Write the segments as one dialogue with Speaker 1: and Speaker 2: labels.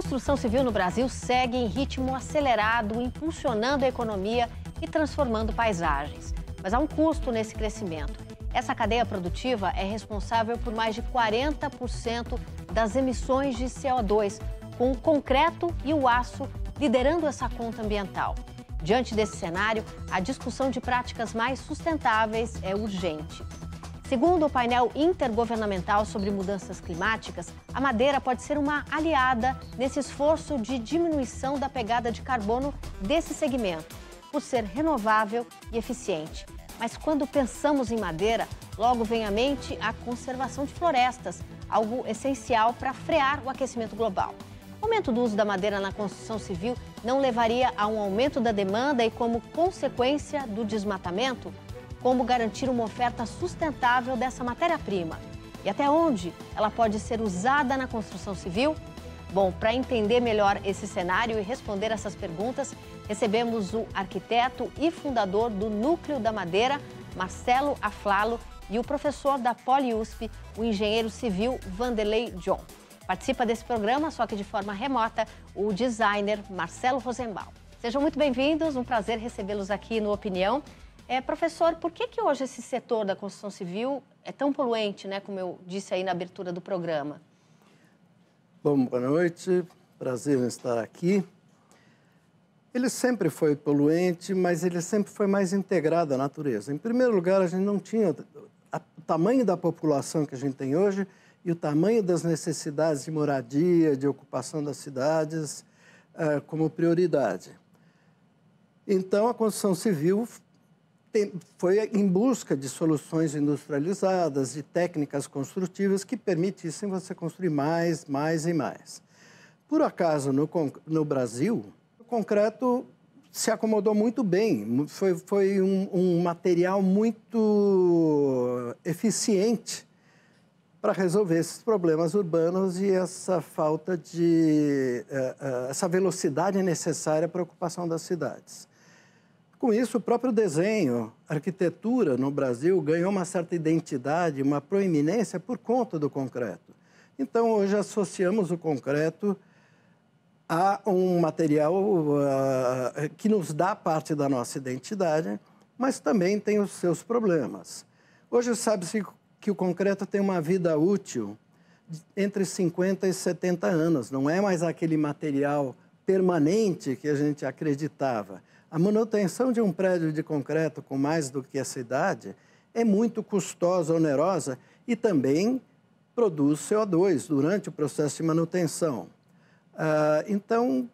Speaker 1: construção civil no Brasil segue em ritmo acelerado, impulsionando a economia e transformando paisagens. Mas há um custo nesse crescimento. Essa cadeia produtiva é responsável por mais de 40% das emissões de CO2, com o concreto e o aço liderando essa conta ambiental. Diante desse cenário, a discussão de práticas mais sustentáveis é urgente. Segundo o painel intergovernamental sobre mudanças climáticas, a madeira pode ser uma aliada nesse esforço de diminuição da pegada de carbono desse segmento, por ser renovável e eficiente. Mas quando pensamos em madeira, logo vem à mente a conservação de florestas, algo essencial para frear o aquecimento global. O aumento do uso da madeira na construção civil não levaria a um aumento da demanda e, como consequência do desmatamento, como garantir uma oferta sustentável dessa matéria-prima? E até onde ela pode ser usada na construção civil? Bom, para entender melhor esse cenário e responder essas perguntas, recebemos o arquiteto e fundador do Núcleo da Madeira, Marcelo Aflalo, e o professor da Poliusp, o engenheiro civil Vanderlei John. Participa desse programa, só que de forma remota, o designer Marcelo Rosenbaum. Sejam muito bem-vindos, um prazer recebê-los aqui no Opinião. Professor, por que hoje esse setor da construção civil é tão poluente, né, como eu disse aí na abertura do programa?
Speaker 2: Bom, boa noite, prazer em estar aqui. Ele sempre foi poluente, mas ele sempre foi mais integrado à natureza. Em primeiro lugar, a gente não tinha o tamanho da população que a gente tem hoje e o tamanho das necessidades de moradia, de ocupação das cidades como prioridade. Então, a construção civil foi em busca de soluções industrializadas, de técnicas construtivas que permitissem você construir mais e mais. Por acaso, no Brasil, o concreto se acomodou muito bem, foi um material muito eficiente para resolver esses problemas urbanos e essa falta de... essa velocidade necessária para a ocupação das cidades. Com isso, o próprio desenho, a arquitetura no Brasil ganhou uma certa identidade, uma proeminência por conta do concreto. Então, hoje associamos o concreto a um material que nos dá parte da nossa identidade, mas também tem os seus problemas. Hoje sabe-se que o concreto tem uma vida útil entre 50 e 70 anos, não é mais aquele material permanente que a gente acreditava. A manutenção de um prédio de concreto com mais do que essa idade é muito custosa, onerosa e também produz CO2 durante o processo de manutenção. Então,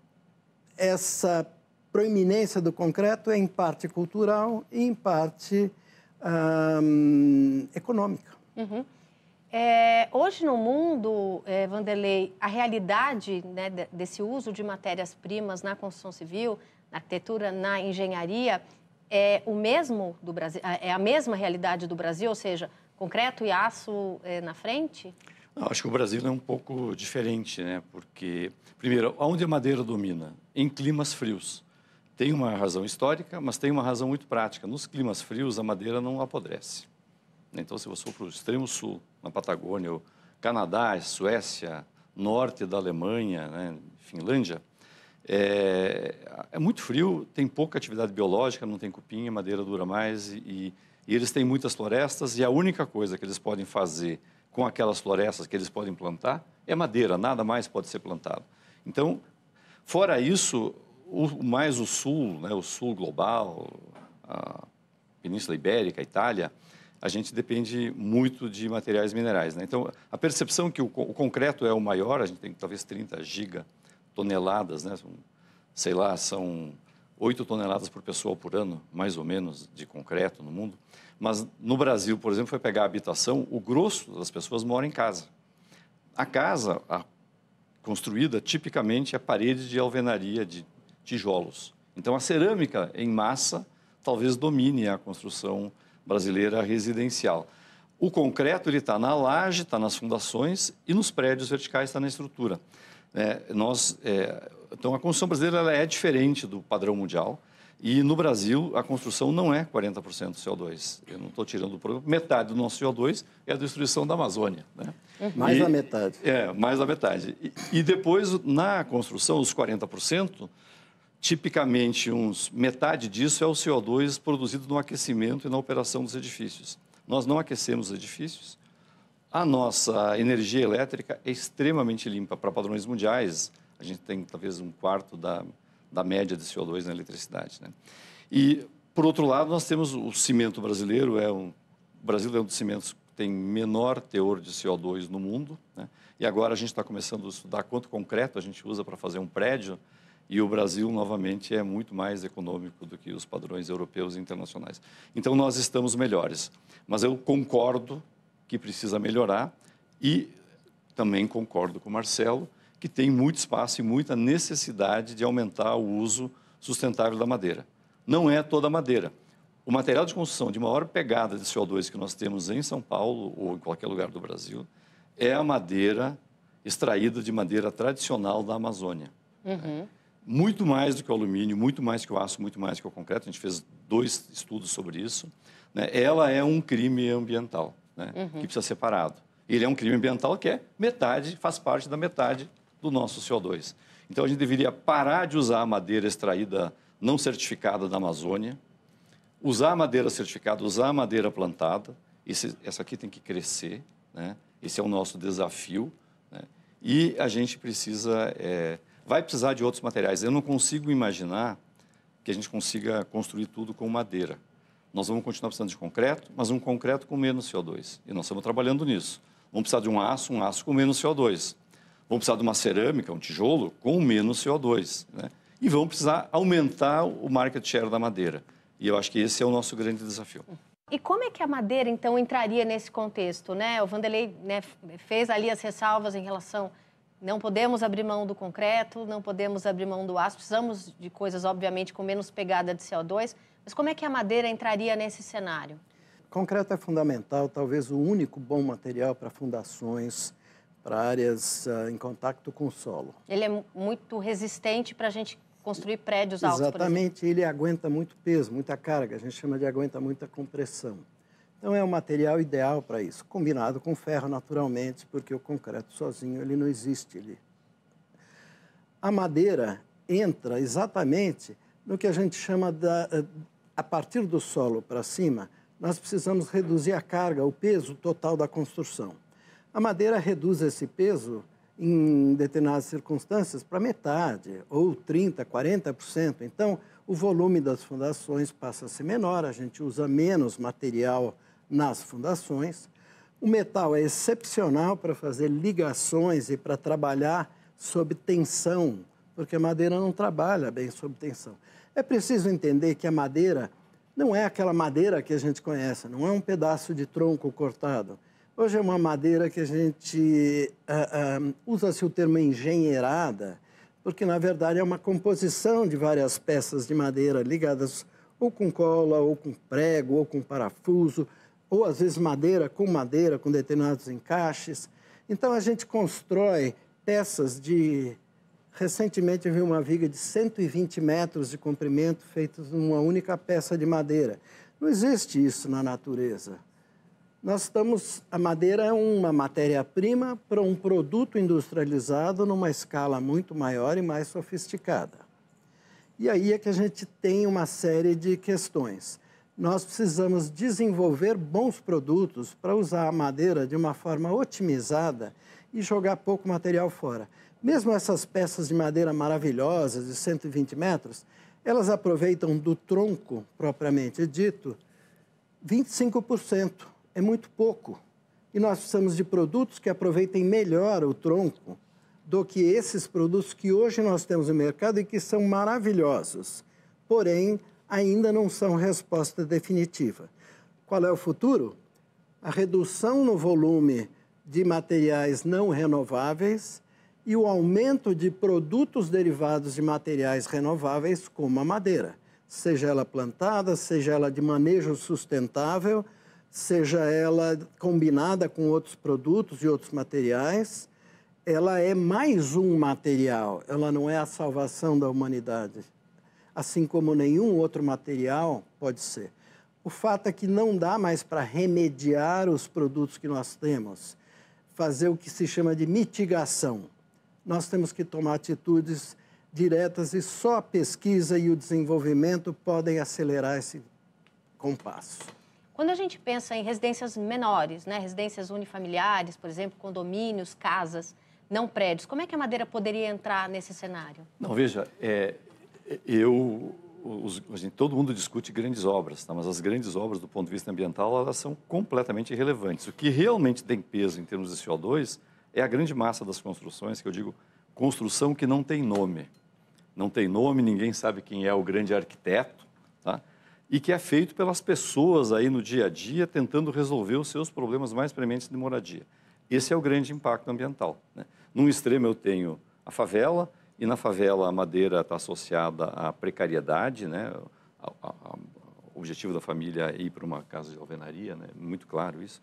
Speaker 2: essa proeminência do concreto é em parte cultural e em parte econômica.
Speaker 1: Uhum. Hoje no mundo, Vanderlei, a realidade, né, desse uso de matérias-primas na construção civil, na arquitetura, na engenharia, é o mesmo do Brasil? É a mesma realidade do Brasil, ou seja, concreto e aço na frente?
Speaker 3: Não, acho que o Brasil é um pouco diferente, né? Porque, primeiro, onde a madeira domina? Em climas frios. Tem uma razão histórica, mas tem uma razão muito prática. Nos climas frios, a madeira não apodrece. Então, se você for para o extremo sul, na Patagônia, Canadá, Suécia, norte da Alemanha, né, Finlândia, é muito frio, tem pouca atividade biológica, não tem cupim, a madeira dura mais e eles têm muitas florestas e a única coisa que eles podem fazer com aquelas florestas que eles podem plantar é madeira, nada mais pode ser plantado. Então, fora isso, mais o sul, né, o sul global, a Península Ibérica, a Itália, a gente depende muito de materiais minerais, né? Então, a percepção que o concreto é o maior, a gente tem talvez 30 gigatoneladas, né? Sei lá, são 8 toneladas por pessoa por ano, mais ou menos, de concreto no mundo. Mas no Brasil, por exemplo, foi pegar a habitação, o grosso das pessoas mora em casa. A casa construída, tipicamente, é parede de alvenaria, de tijolos. Então, a cerâmica em massa talvez domine a construção brasileira residencial. O concreto está na laje, está nas fundações e nos prédios verticais está na estrutura. Então, a construção brasileira ela é diferente do padrão mundial e no Brasil a construção não é 40% CO2. Eu não estou tirando do problema. Metade do nosso CO2 é a destruição da Amazônia, né?
Speaker 2: Mais da metade.
Speaker 3: Mais da metade. E depois, na construção, os 40%, tipicamente, metade disso é o CO2 produzido no aquecimento e na operação dos edifícios. Nós não aquecemos os edifícios. A nossa energia elétrica é extremamente limpa para padrões mundiais. A gente tem, talvez, um quarto da média de CO2 na eletricidade, né? E, por outro lado, nós temos o cimento brasileiro. O Brasil é um dos cimentos que tem menor teor de CO2 no mundo, né? E agora a gente está começando a estudar quanto concreto a gente usa para fazer um prédio. E o Brasil, novamente, é muito mais econômico do que os padrões europeus e internacionais. Então, nós estamos melhores. Mas eu concordo que precisa melhorar e também concordo com o Marcelo que tem muito espaço e muita necessidade de aumentar o uso sustentável da madeira. Não é toda a madeira. O material de construção de maior pegada de CO2 que nós temos em São Paulo ou em qualquer lugar do Brasil é a madeira extraída de madeira tradicional da Amazônia.
Speaker 1: Uhum.
Speaker 3: Muito mais do que o alumínio, muito mais que o aço, muito mais que o concreto. A gente fez 2 estudos sobre isso, né? Ela é um crime ambiental, né? Que precisa ser parado. Ele é um crime ambiental que faz parte da metade do nosso CO2. Então, a gente deveria parar de usar a madeira extraída não certificada da Amazônia, usar a madeira certificada, usar a madeira plantada. Essa aqui tem que crescer, né? Esse é o nosso desafio, né? E a gente precisa... vai precisar de outros materiais. Eu não consigo imaginar que a gente consiga construir tudo com madeira. Nós vamos continuar precisando de concreto, mas um concreto com menos CO2. E nós estamos trabalhando nisso. Vamos precisar de um aço com menos CO2. Vamos precisar de uma cerâmica, um tijolo, com menos CO2, né? E vamos precisar aumentar o market share da madeira. E eu acho que esse é o nosso grande desafio.
Speaker 1: E como é que a madeira, então, entraria nesse contexto, né? O Wanderley, né, fez ali as ressalvas em relação... Não podemos abrir mão do concreto, não podemos abrir mão do aço. Precisamos de coisas, obviamente, com menos pegada de CO2. Mas como é que a madeira entraria nesse cenário?
Speaker 2: Concreto é fundamental, talvez o único bom material para fundações, para áreas em contato com o solo.
Speaker 1: Ele é muito resistente para a gente construir prédios altos,
Speaker 2: Exatamente,
Speaker 1: por exemplo.
Speaker 2: ele aguenta muito peso, muita carga. A gente chama de aguenta muita compressão. Então, é o material ideal para isso, combinado com ferro, naturalmente, porque o concreto sozinho ele não existe. A madeira entra exatamente no que a gente chama a partir do solo para cima, nós precisamos reduzir a carga, o peso total da construção. A madeira reduz esse peso, em determinadas circunstâncias, para metade, ou 30%, 40%. Então, o volume das fundações passa a ser menor, a gente usa menos material nas fundações. O metal é excepcional para fazer ligações e para trabalhar sob tensão, porque a madeira não trabalha bem sob tensão. É preciso entender que a madeira não é aquela madeira que a gente conhece, não é um pedaço de tronco cortado. Hoje é uma madeira que a gente usa-se o termo engenheirada, porque, na verdade, é uma composição de várias peças de madeira ligadas ou com cola, ou com prego, ou com parafuso, ou, às vezes, madeira, com determinados encaixes. Então, a gente constrói peças de... Recentemente, eu vi uma viga de 120 metros de comprimento feitas numa única peça de madeira. Não existe isso na natureza. A madeira é uma matéria-prima para um produto industrializado numa escala muito maior e mais sofisticada. E aí é que a gente tem uma série de questões. Nós precisamos desenvolver bons produtos para usar a madeira de uma forma otimizada e jogar pouco material fora. Mesmo essas peças de madeira maravilhosas, de 120 metros, elas aproveitam do tronco, propriamente dito, 25%. É muito pouco. E nós precisamos de produtos que aproveitem melhor o tronco do que esses produtos que hoje nós temos no mercado e que são maravilhosos. Porém, ainda não são resposta definitiva. Qual é o futuro? A redução no volume de materiais não renováveis e o aumento de produtos derivados de materiais renováveis, como a madeira. Seja ela plantada, seja ela de manejo sustentável, seja ela combinada com outros produtos e outros materiais, ela é mais um material, ela não é a salvação da humanidade, assim como nenhum outro material pode ser. O fato é que não dá mais para remediar os produtos que nós temos. fazer o que se chama de mitigação. Nós temos que tomar atitudes diretas e só a pesquisa e o desenvolvimento podem acelerar esse compasso.
Speaker 1: Quando a gente pensa em residências menores, né, residências unifamiliares, por exemplo, condomínios, casas, não prédios, como é que a madeira poderia entrar nesse cenário?
Speaker 3: Não, veja, todo mundo discute grandes obras, tá? Mas as grandes obras, do ponto de vista ambiental, elas são completamente irrelevantes. O que realmente tem peso em termos de CO2 é a grande massa das construções, que eu digo, construção que não tem nome. Não tem nome, ninguém sabe quem é o grande arquiteto, tá? E que é feito pelas pessoas aí no dia a dia, tentando resolver os seus problemas mais prementes de moradia. Esse é o grande impacto ambiental, né? Num extremo eu tenho a favela, e na favela a madeira está associada à precariedade, né? O objetivo da família é ir para uma casa de alvenaria, né? Muito claro isso.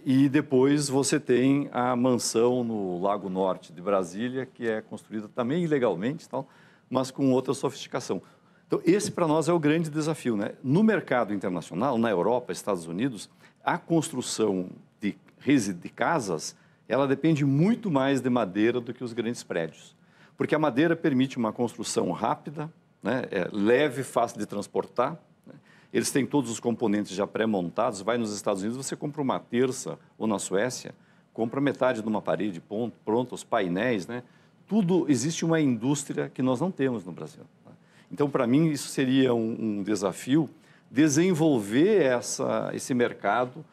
Speaker 3: E depois você tem a mansão no Lago Norte de Brasília, que é construída também ilegalmente, tal, mas com outra sofisticação. Então, esse para nós é o grande desafio, né? No mercado internacional, na Europa, Estados Unidos, a construção de casas, ela depende muito mais de madeira do que os grandes prédios. Porque a madeira permite uma construção rápida, né? Leve, fácil de transportar, né? Eles têm todos os componentes já pré-montados. Vai nos Estados Unidos, você compra uma terça, ou na Suécia, compra metade de uma parede pronta, os painéis, né? Tudo, existe uma indústria que nós não temos no Brasil. Tá? Então, para mim, isso seria um desafio, desenvolver esse mercado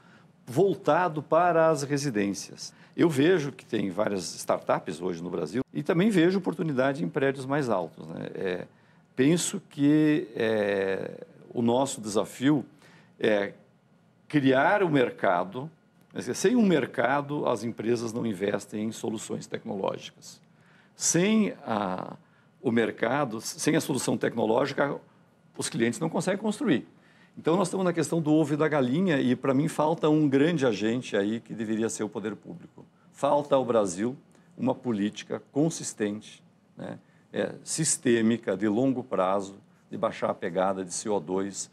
Speaker 3: voltado para as residências. Eu vejo que tem várias startups hoje no Brasil e também vejo oportunidade em prédios mais altos, né? Penso que o nosso desafio é criar o mercado. Sem um mercado, as empresas não investem em soluções tecnológicas. Sem o mercado, sem a solução tecnológica, os clientes não conseguem construir. Então, nós estamos na questão do ovo e da galinha e, para mim, falta um grande agente aí que deveria ser o poder público. Falta ao Brasil uma política consistente, né, sistêmica, de longo prazo, de baixar a pegada de CO2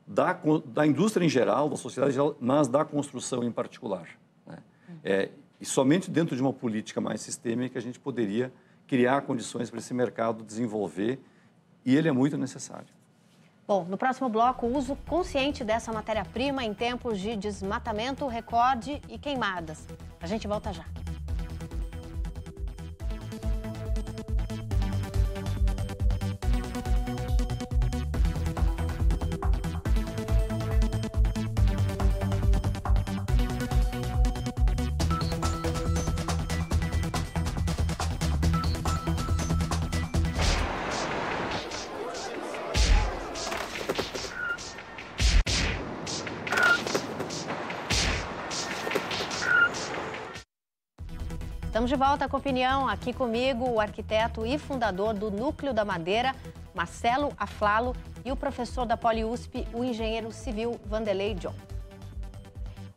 Speaker 3: da indústria em geral, da sociedade em geral, mas da construção em particular, né? E somente dentro de uma política mais sistêmica a gente poderia criar condições para esse mercado desenvolver, e ele é muito necessário.
Speaker 1: Bom, no próximo bloco, o uso consciente dessa matéria-prima em tempos de desmatamento, recorde e queimadas. A gente volta já. Estamos de volta com a opinião. Aqui comigo o arquiteto e fundador do Núcleo da Madeira, Marcelo Aflalo, e o professor da PoliUSP, o engenheiro civil Vanderlei John.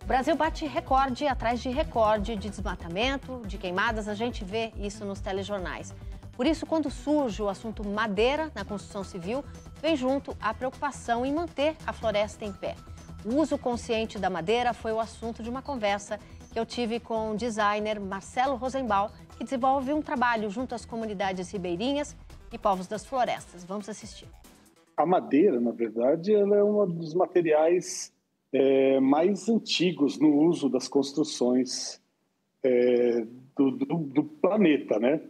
Speaker 1: O Brasil bate recorde atrás de recorde de desmatamento, de queimadas. A gente vê isso nos telejornais. Por isso, quando surge o assunto madeira na construção civil, vem junto a preocupação em manter a floresta em pé. O uso consciente da madeira foi o assunto de uma conversa que eu tive com o designer Marcelo Rosenbaum, que desenvolve um trabalho junto às comunidades ribeirinhas e povos das florestas. Vamos assistir.
Speaker 4: A madeira, na verdade, ela é um dos materiais mais antigos no uso das construções do planeta, né?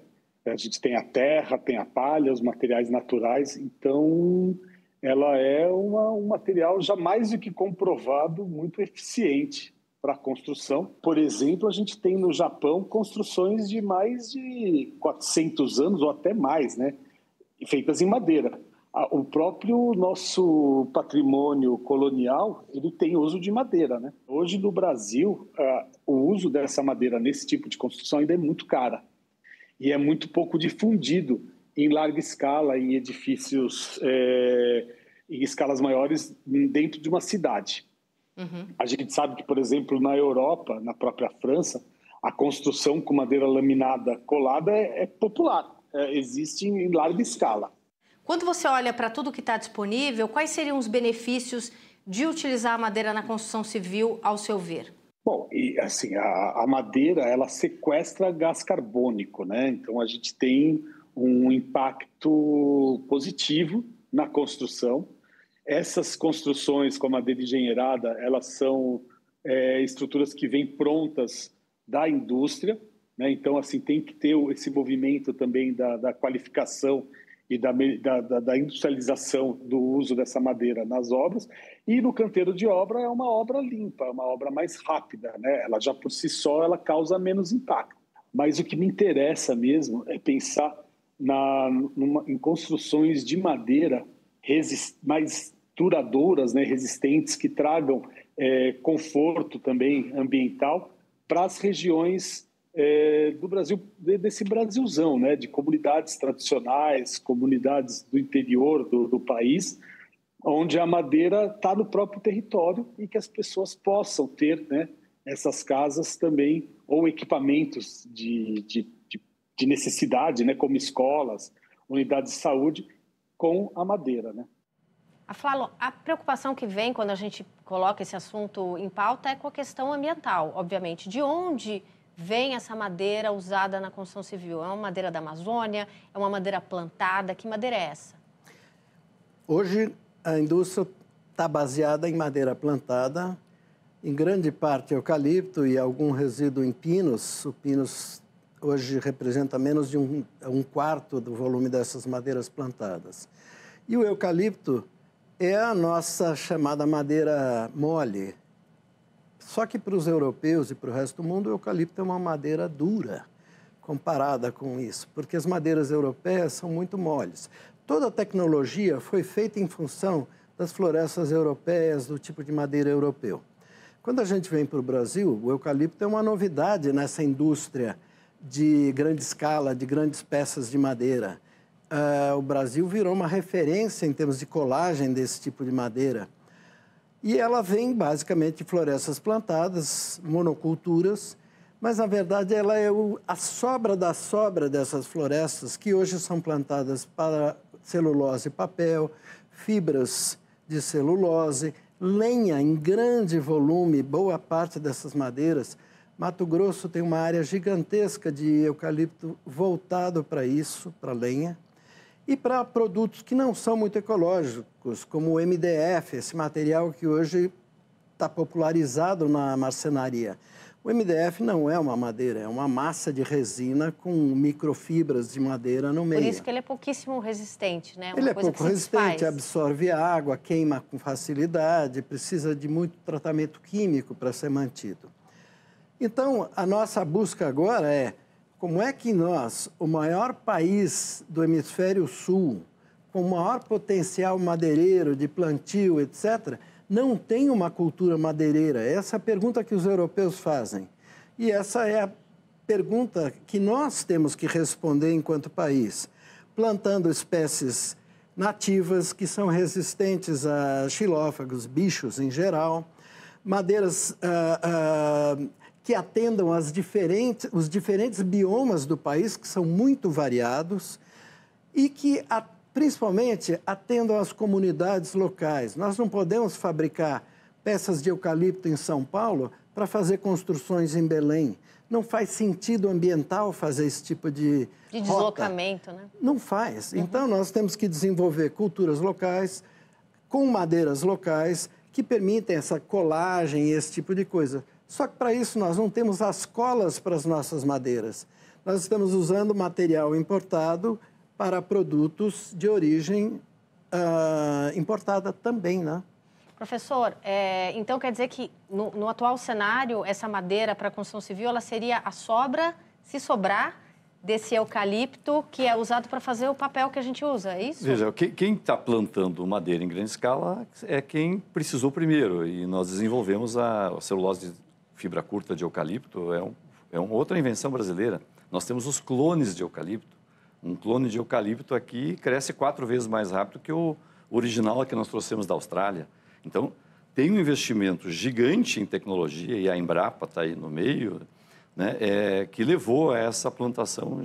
Speaker 4: A gente tem a terra, tem a palha, os materiais naturais, então ela é um material já mais do que comprovado, muito eficiente para a construção. Por exemplo, a gente tem no Japão construções de mais de 400 anos ou até mais, né? Feitas em madeira. O próprio nosso patrimônio colonial, ele tem uso de madeira, né? Hoje no Brasil, o uso dessa madeira nesse tipo de construção ainda é muito cara e é muito pouco difundido em larga escala, em edifícios em escalas maiores dentro de uma cidade. Uhum. A gente sabe que, por exemplo, na Europa, na própria França, a construção com madeira laminada colada é popular, existe em larga escala.
Speaker 1: Quando você olha para tudo que está disponível, quais seriam os benefícios de utilizar a madeira na construção civil, ao seu ver?
Speaker 4: Bom, e assim, a madeira, ela sequestra gás carbônico, né? Então, a gente tem um impacto positivo na construção. Essas construções com a madeira engenheirada, elas são estruturas que vêm prontas da indústria, né? Então, assim, tem que ter esse movimento também da qualificação e da industrialização do uso dessa madeira nas obras. E no canteiro de obra é uma obra limpa, é uma obra mais rápida, né? Ela já por si só ela causa menos impacto. Mas o que me interessa mesmo é pensar em construções de madeira mais duradouras, né? Resistentes, que tragam conforto também ambiental para as regiões do Brasil, desse Brasilzão, né? De comunidades tradicionais, comunidades do interior do país, onde a madeira está no próprio território e que as pessoas possam ter, né, essas casas também, ou equipamentos de necessidade, né, como escolas, unidades de saúde, com a madeira, né?
Speaker 1: Aflalo, a preocupação que vem quando a gente coloca esse assunto em pauta é com a questão ambiental, obviamente. De onde vem essa madeira usada na construção civil? É uma madeira da Amazônia? É uma madeira plantada? Que madeira é essa?
Speaker 2: Hoje, a indústria está baseada em madeira plantada, em grande parte eucalipto e algum resíduo em pinos. O pinos hoje representa menos de um quarto do volume dessas madeiras plantadas. E o eucalipto é a nossa chamada madeira mole. Só que para os europeus e para o resto do mundo, o eucalipto é uma madeira dura, comparada com isso, porque as madeiras europeias são muito moles. Toda a tecnologia foi feita em função das florestas europeias, do tipo de madeira europeu. Quando a gente vem para o Brasil, o eucalipto é uma novidade nessa indústria de grande escala, de grandes peças de madeira. O Brasil virou uma referência em termos de colagem desse tipo de madeira. E ela vem basicamente de florestas plantadas, monoculturas, mas na verdade ela é a sobra da sobra dessas florestas que hoje são plantadas para celulose e papel, fibras de celulose, lenha em grande volume, boa parte dessas madeiras. Mato Grosso tem uma área gigantesca de eucalipto voltado para isso, para lenha, e para produtos que não são muito ecológicos, como o MDF, esse material que hoje está popularizado na marcenaria. O MDF não é uma madeira, é uma massa de resina com microfibras de madeira no meio.
Speaker 1: Por isso que ele é pouquíssimo resistente, né?
Speaker 2: Ele é pouco resistente, absorve água, queima com facilidade, precisa de muito tratamento químico para ser mantido. Então, a nossa busca agora é como é que nós, o maior país do hemisfério sul, com o maior potencial madeireiro de plantio, etc., não tem uma cultura madeireira? Essa é a pergunta que os europeus fazem. E essa é a pergunta que nós temos que responder enquanto país, plantando espécies nativas que são resistentes a xilófagos, bichos em geral, madeiras que atendam os diferentes biomas do país, que são muito variados, e que, principalmente, atendam as comunidades locais. Nós não podemos fabricar peças de eucalipto em São Paulo para fazer construções em Belém. Não faz sentido ambiental fazer esse tipo de
Speaker 1: deslocamento, né?
Speaker 2: Não faz. Então, nós temos que desenvolver culturas locais, com madeiras locais, que permitem essa colagem e esse tipo de coisa. Só que, para isso, nós não temos as colas para as nossas madeiras. Nós estamos usando material importado para produtos de origem importada também, né?
Speaker 1: Professor, então quer dizer que no atual cenário, essa madeira para a construção civil, ela seria a sobra, se sobrar, desse eucalipto que é usado para fazer o papel que a gente usa, é isso?
Speaker 3: Veja, quem está plantando madeira em grande escala é quem precisou primeiro. E nós desenvolvemos a celulose de fibra curta de eucalipto, é uma outra invenção brasileira. Nós temos os clones de eucalipto. Um clone de eucalipto aqui cresce 4 vezes mais rápido que o original que nós trouxemos da Austrália. Então, tem um investimento gigante em tecnologia, e a Embrapa está aí no meio, né, que levou a essa plantação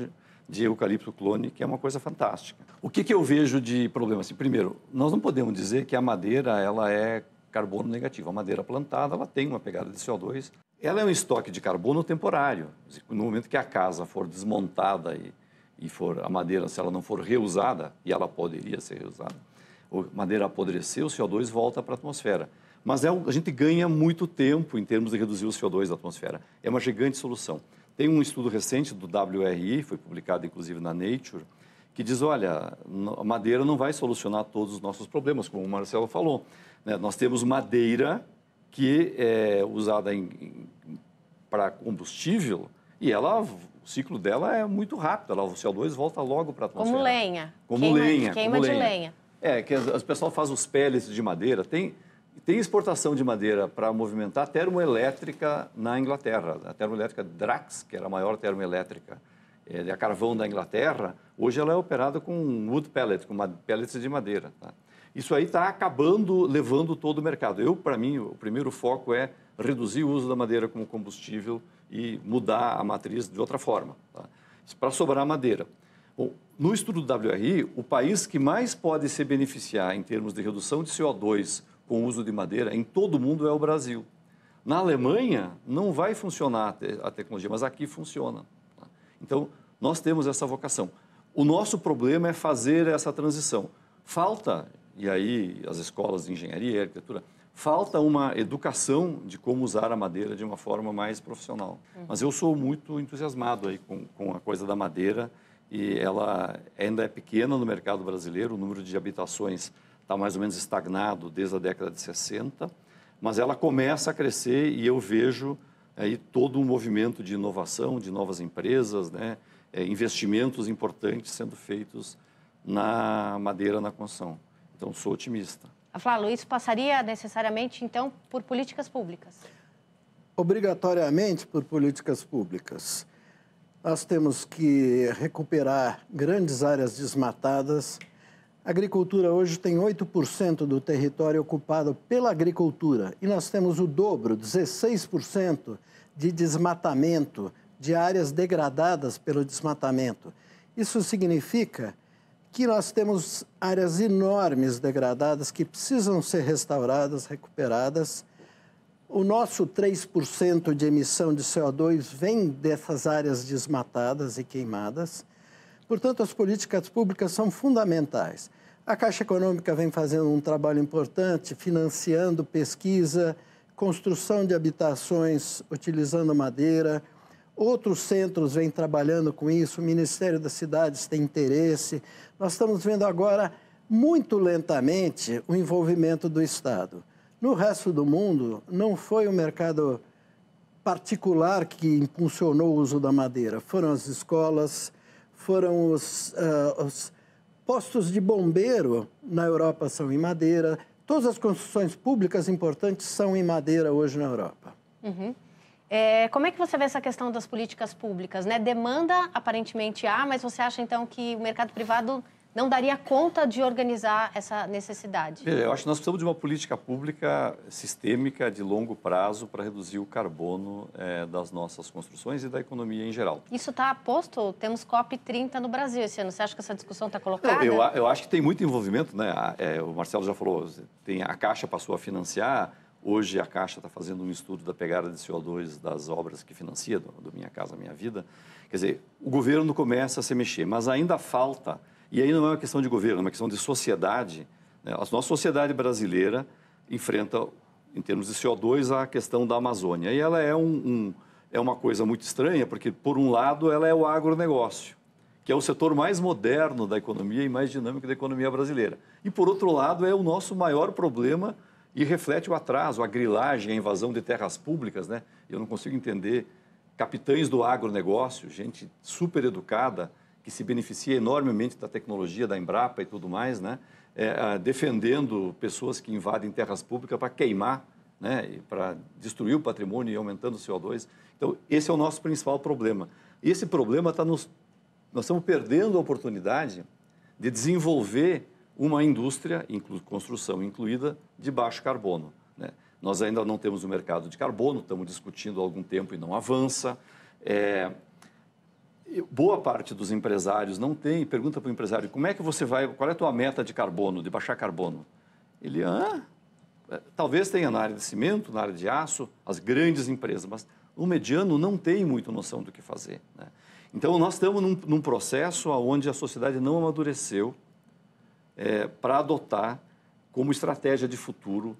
Speaker 3: de eucalipto clone, que é uma coisa fantástica. O que eu vejo de problema? Assim, primeiro, nós não podemos dizer que a madeira ela é carbono negativo. A madeira plantada ela tem uma pegada de CO2. ela é um estoque de carbono temporário. No momento que a casa for desmontada e for a madeira, se ela não for reusada, e ela poderia ser reusada, a madeira apodrecer, o CO2 volta para a atmosfera. Mas a gente ganha muito tempo em termos de reduzir o CO2 da atmosfera. É uma gigante solução. Tem um estudo recente do WRI, foi publicado inclusive na Nature, que diz, olha, a madeira não vai solucionar todos os nossos problemas, como o Marcelo falou, né? Nós temos madeira que é usada para combustível e o ciclo dela é muito rápido, o CO2 volta logo para a atmosfera.
Speaker 1: Como lenha.
Speaker 3: Queima
Speaker 1: de lenha.
Speaker 3: Que o pessoal faz os pellets de madeira. Tem exportação de madeira para movimentar a termoelétrica na Inglaterra. A termoelétrica Drax, que era a maior termoelétrica a carvão da Inglaterra, hoje ela é operada com wood pellet, com pellets de madeira. Tá? Isso aí está acabando, levando todo o mercado. Para mim, o primeiro foco é reduzir o uso da madeira como combustível e mudar a matriz de outra forma, tá? Para sobrar madeira. Bom, no estudo do WRI, o país que mais pode se beneficiar em termos de redução de CO2 com o uso de madeira em todo o mundo é o Brasil. Na Alemanha, não vai funcionar a tecnologia, mas aqui funciona. Tá? Então, nós temos essa vocação. O nosso problema é fazer essa transição. Falta, e aí as escolas de engenharia e arquitetura, falta uma educação de como usar a madeira de uma forma mais profissional. Mas eu sou muito entusiasmado aí com a coisa da madeira e ela ainda é pequena no mercado brasileiro, o número de habitações está mais ou menos estagnado desde a década de 60, mas ela começa a crescer e eu vejo aí todo um movimento de inovação, de novas empresas, né? Investimentos importantes sendo feitos na madeira na construção. Então, sou otimista.
Speaker 1: Flávio, isso passaria necessariamente, então, por políticas públicas?
Speaker 2: Obrigatoriamente por políticas públicas. Nós temos que recuperar grandes áreas desmatadas. A agricultura hoje tem 8% do território ocupado pela agricultura e nós temos o dobro, 16% de desmatamento, de áreas degradadas pelo desmatamento. Isso significa que nós temos áreas enormes degradadas que precisam ser restauradas, recuperadas. O nosso 3% de emissão de CO2 vem dessas áreas desmatadas e queimadas. Portanto, as políticas públicas são fundamentais. A Caixa Econômica vem fazendo um trabalho importante, financiando pesquisa, construção de habitações utilizando madeira. Outros centros vêm trabalhando com isso, o Ministério das Cidades tem interesse. Nós estamos vendo agora, muito lentamente, o envolvimento do Estado. No resto do mundo, não foi o mercado particular que impulsionou o uso da madeira. Foram as escolas, foram os postos de bombeiro na Europa são em madeira. Todas as construções públicas importantes são em madeira hoje na Europa.
Speaker 1: Uhum. Como é que você vê essa questão das políticas públicas, né? Demanda, aparentemente, há, mas você acha, então, que o mercado privado não daria conta de organizar essa necessidade?
Speaker 3: Eu acho que nós precisamos de uma política pública sistêmica de longo prazo para reduzir o carbono das nossas construções e da economia em geral.
Speaker 1: Isso está posto? Temos COP30 no Brasil esse ano. Você acha que essa discussão está colocada?
Speaker 3: Não, eu acho que tem muito envolvimento, né? O Marcelo já falou, a Caixa passou a financiar. Hoje a Caixa está fazendo um estudo da pegada de CO2 das obras que financia, do Minha Casa Minha Vida. Quer dizer, o governo começa a se mexer, mas ainda falta, e aí não é uma questão de governo, é uma questão de sociedade, né? A nossa sociedade brasileira enfrenta, em termos de CO2, a questão da Amazônia. E ela é uma coisa muito estranha, porque, por um lado, ela é o agronegócio, que é o setor mais moderno da economia e mais dinâmico da economia brasileira. E, por outro lado, é o nosso maior problema e reflete o atraso, a grilagem, a invasão de terras públicas, né? Eu não consigo entender capitães do agronegócio, gente super educada, que se beneficia enormemente da tecnologia da Embrapa e tudo mais, né? Defendendo pessoas que invadem terras públicas para queimar, né? Para destruir o patrimônio e aumentando o CO2. Então, esse é o nosso principal problema. E esse problema nós estamos perdendo a oportunidade de desenvolver uma indústria, construção incluída, de baixo carbono, né? Nós ainda não temos o mercado de carbono, estamos discutindo há algum tempo e não avança. Boa parte dos empresários não tem, pergunta para o empresário, como é que você vai, qual é a tua meta de carbono, de baixar carbono? Ele, Talvez tenha na área de cimento, na área de aço, as grandes empresas, mas o mediano não tem muita noção do que fazer, né? Então, nós estamos num processo onde a sociedade não amadureceu para adotar como estratégia de futuro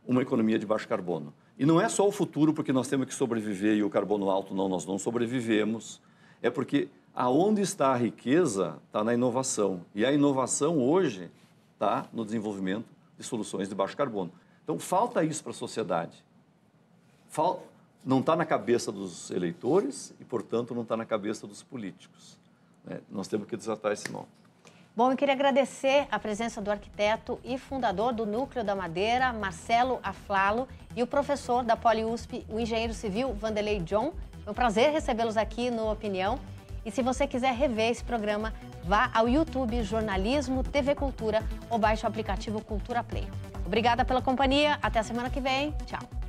Speaker 3: uma economia de baixo carbono. E não é só o futuro porque nós temos que sobreviver e o carbono alto, não, nós não sobrevivemos. É porque aonde está a riqueza está na inovação. E a inovação hoje está no desenvolvimento de soluções de baixo carbono. Então, falta isso para a sociedade. Não está na cabeça dos eleitores e, portanto, não está na cabeça dos políticos, né? Nós temos que desatar esse nó.
Speaker 1: Bom, eu queria agradecer a presença do arquiteto e fundador do Núcleo da Madeira, Marcelo Aflalo, e o professor da PoliUSP, o engenheiro civil Vanderlei John. Foi um prazer recebê-los aqui no Opinião. E se você quiser rever esse programa, vá ao YouTube Jornalismo TV Cultura ou baixe o aplicativo Cultura Play. Obrigada pela companhia. Até a semana que vem. Tchau.